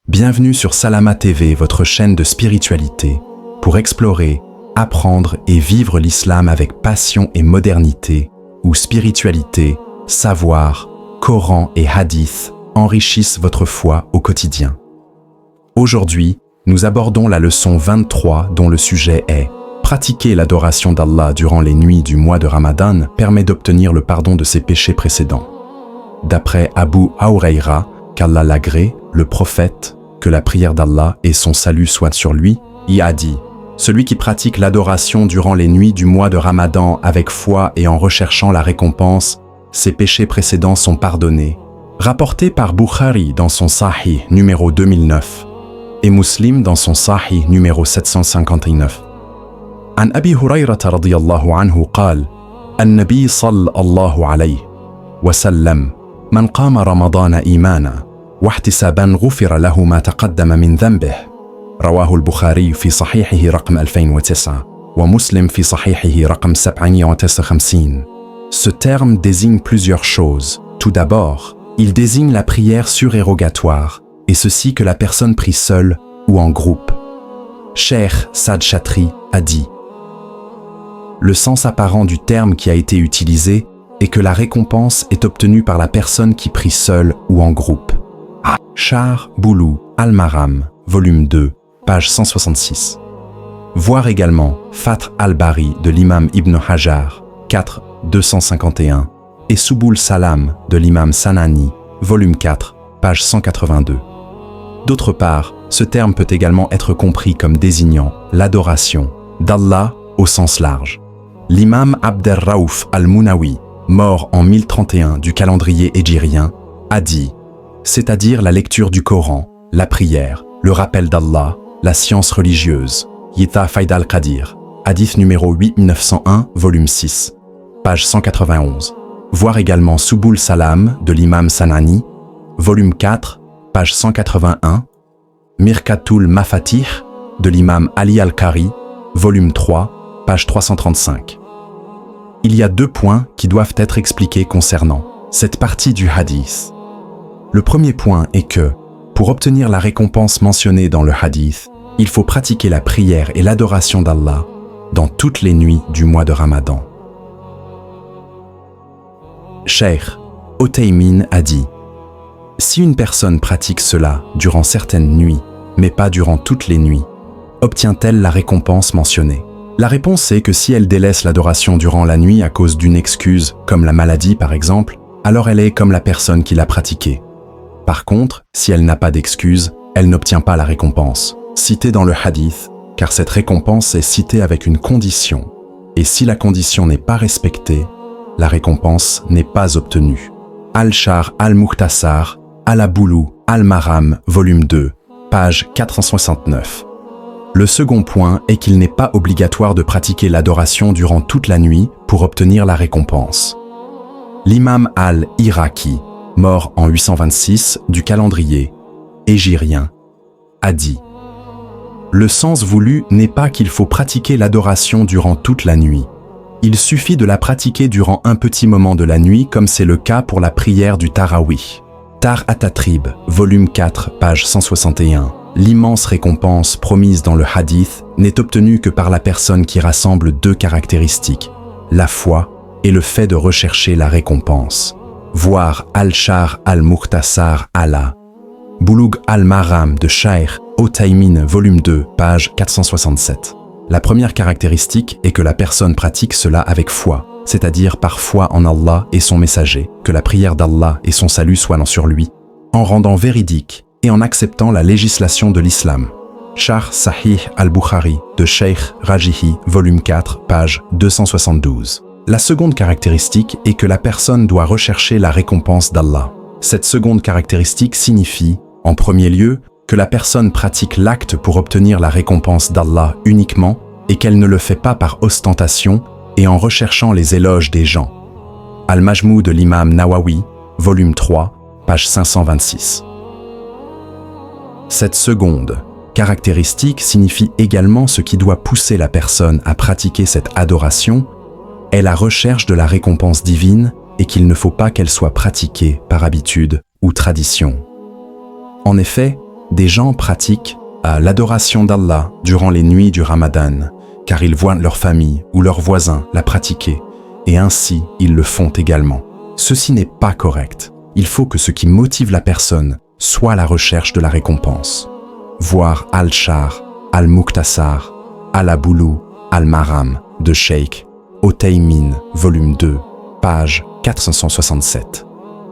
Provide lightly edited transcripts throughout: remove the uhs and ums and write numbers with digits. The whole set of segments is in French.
Bienvenue sur Salama TV, votre chaîne de spiritualité, pour explorer, apprendre et vivre l'islam avec passion et modernité, où spiritualité, savoir, Coran et hadith enrichissent votre foi au quotidien. Aujourd'hui, nous abordons la leçon 23 dont le sujet est « Pratiquer l'adoration d'Allah durant les nuits du mois de Ramadan permet d'obtenir le pardon de ses péchés précédents ». D'après Abu Huraira, qu'Allah l'agrée, le prophète, que la prière d'Allah et son salut soient sur lui, y a dit « Celui qui pratique l'adoration durant les nuits du mois de Ramadan avec foi et en recherchant la récompense, ses péchés précédents sont pardonnés ». Rapporté par Bukhari dans son Sahih numéro 2009 et Muslim dans son Sahih numéro 759. عن أبي هريرة رضي الله عنه قال النبي صلى الله عليه وسلم من قام رمضان إيمانا واحتسابا غفر له ما تقدم من ذنبه رواه البخاري في صحيحه رقم 2009 ومسلم في صحيحه رقم 759. Ce terme désigne plusieurs choses. Tout d'abord, il désigne la prière surérogatoire, et ceci que la personne prie seule ou en groupe. Cheikh Saad Chatri a dit « Le sens apparent du terme qui a été utilisé est que la récompense est obtenue par la personne qui prie seule ou en groupe. » Char Boulou Al-Maram, volume 2, page 166. Voir également Fath al-Bari de l'imam Ibn Hajar, 4, 251, et Subul Salam de l'imam Sanani, volume 4, page 182. D'autre part, ce terme peut également être compris comme désignant l'adoration d'Allah au sens large. L'imam Abd-er-Raouf al-Munawi, mort en 1031 du calendrier hégirien, a dit « C'est-à-dire la lecture du Coran, la prière, le rappel d'Allah, la science religieuse. » Yita Faid al-Qadir, hadith numéro 8901, volume 6, page 191. Voir également Subul Salam de l'imam Sanani, volume 4, page 181, Mirkatul Mafatih de l'imam Ali al-Qari, volume 3, page 335. Il y a deux points qui doivent être expliqués concernant cette partie du hadith. Le premier point est que, pour obtenir la récompense mentionnée dans le hadith, il faut pratiquer la prière et l'adoration d'Allah dans toutes les nuits du mois de Ramadan. Cheikh Othaymin a dit « Si une personne pratique cela durant certaines nuits, mais pas durant toutes les nuits, obtient-elle la récompense mentionnée ?» La réponse est que si elle délaisse l'adoration durant la nuit à cause d'une excuse, comme la maladie par exemple, alors elle est comme la personne qui l'a pratiquée. Par contre, si elle n'a pas d'excuse, elle n'obtient pas la récompense, citée dans le hadith, car cette récompense est citée avec une condition, et si la condition n'est pas respectée, la récompense n'est pas obtenue. Al-Shar al-Mukhtasar, Al-Aboulou, Al-Maram, volume 2, page 469. Le second point est qu'il n'est pas obligatoire de pratiquer l'adoration durant toute la nuit pour obtenir la récompense. L'imam al-Iraqi, mort en 826 du calendrier hégirien, a dit « Le sens voulu n'est pas qu'il faut pratiquer l'adoration durant toute la nuit. Il suffit de la pratiquer durant un petit moment de la nuit comme c'est le cas pour la prière du Tarawih. » Tar at-Tatrib, volume 4, page 161. L'immense récompense promise dans le hadith n'est obtenue que par la personne qui rassemble deux caractéristiques, la foi et le fait de rechercher la récompense. Voir Al-Shar al-Mukhtasar ala Bouloug al-Maram de Cheikh Othaymin, volume 2, page 467. La première caractéristique est que la personne pratique cela avec foi, c'est-à-dire par foi en Allah et son messager, que la prière d'Allah et son salut soient sur lui, en rendant véridique et en acceptant la législation de l'islam. Sharh Sahih al-Bukhari de Cheikh Rajihi, volume 4, page 272. La seconde caractéristique est que la personne doit rechercher la récompense d'Allah. Cette seconde caractéristique signifie, en premier lieu, que la personne pratique l'acte pour obtenir la récompense d'Allah uniquement et qu'elle ne le fait pas par ostentation et en recherchant les éloges des gens. Al-Majmou de l'imam Nawawi, volume 3, page 526. Cette seconde caractéristique signifie également ce qui doit pousser la personne à pratiquer cette adoration, est la recherche de la récompense divine et qu'il ne faut pas qu'elle soit pratiquée par habitude ou tradition. En effet, des gens pratiquent l'adoration d'Allah durant les nuits du Ramadan, car ils voient leur famille ou leurs voisins la pratiquer, et ainsi ils le font également. Ceci n'est pas correct. Il faut que ce qui motive la personne soit la recherche de la récompense. Voir Al-Shar, Al-Muqtasar, Al-Aboulou, Al-Maram de Cheikh Othaymin, volume 2, page 467.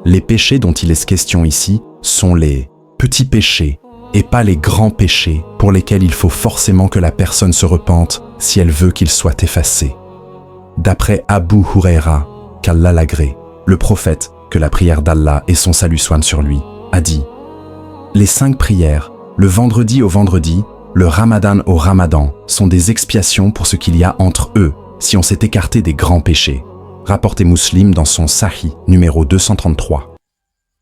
Les péchés dont il est question ici sont les petits péchés et pas les grands péchés pour lesquels il faut forcément que la personne se repente si elle veut qu'ils soient effacés. D'après Abu Huraira, qu'Allah l'agrée, le prophète, que la prière d'Allah et son salut soient sur lui, a dit « Les 5 prières, le vendredi au vendredi, le Ramadan au Ramadan, sont des expiations pour ce qu'il y a entre eux si on s'est écarté des grands péchés. » Rapporté Muslim dans son Sahih numéro 233.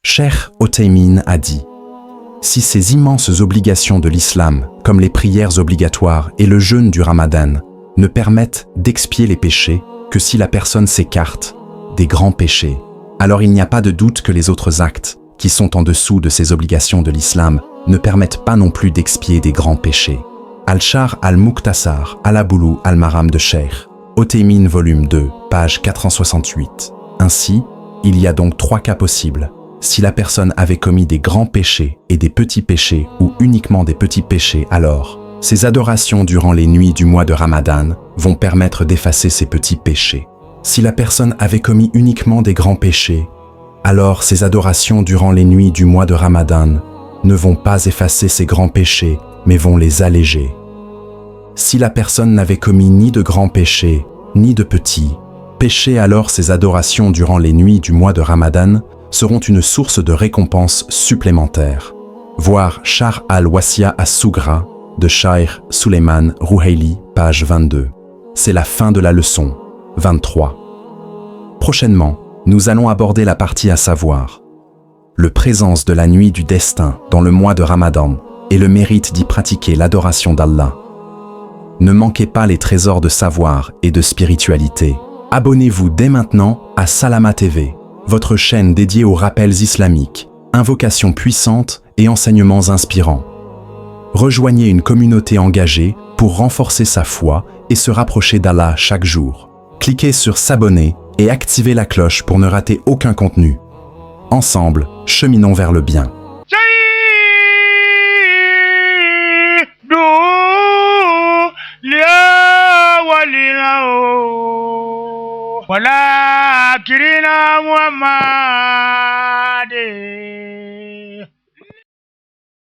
Cheikh Othaymin a dit « Si ces immenses obligations de l'islam, comme les prières obligatoires et le jeûne du Ramadan, ne permettent d'expier les péchés que si la personne s'écarte des grands péchés, alors il n'y a pas de doute que les autres actes, qui sont en dessous de ces obligations de l'islam, ne permettent pas non plus d'expier des grands péchés. » Al-Shar al-Muqtasar, Al-Aboulou, Al-Maram de Cheikh Othaymin, volume 2, page 468. Ainsi, il y a donc 3 cas possibles. Si la personne avait commis des grands péchés et des petits péchés ou uniquement des petits péchés, alors ces adorations durant les nuits du mois de Ramadan vont permettre d'effacer ces petits péchés. Si la personne avait commis uniquement des grands péchés, alors ces adorations durant les nuits du mois de Ramadan ne vont pas effacer ces grands péchés, mais vont les alléger. Si la personne n'avait commis ni de grands péchés, ni de petits péchés, alors ces adorations durant les nuits du mois de Ramadan seront une source de récompense supplémentaire. Voir Shar al-Wasiya as-Sugra de Shaykh Suleiman Rouhaili, page 22. C'est la fin de la leçon 23. Prochainement, nous allons aborder la partie à savoir le présence de la nuit du destin dans le mois de Ramadan et le mérite d'y pratiquer l'adoration d'Allah. Ne manquez pas les trésors de savoir et de spiritualité. Abonnez-vous dès maintenant à Salama TV, votre chaîne dédiée aux rappels islamiques, invocations puissantes et enseignements inspirants. Rejoignez une communauté engagée pour renforcer sa foi et se rapprocher d'Allah chaque jour. Cliquez sur s'abonner et activez la cloche pour ne rater aucun contenu. Ensemble, cheminons vers le bien. ولكن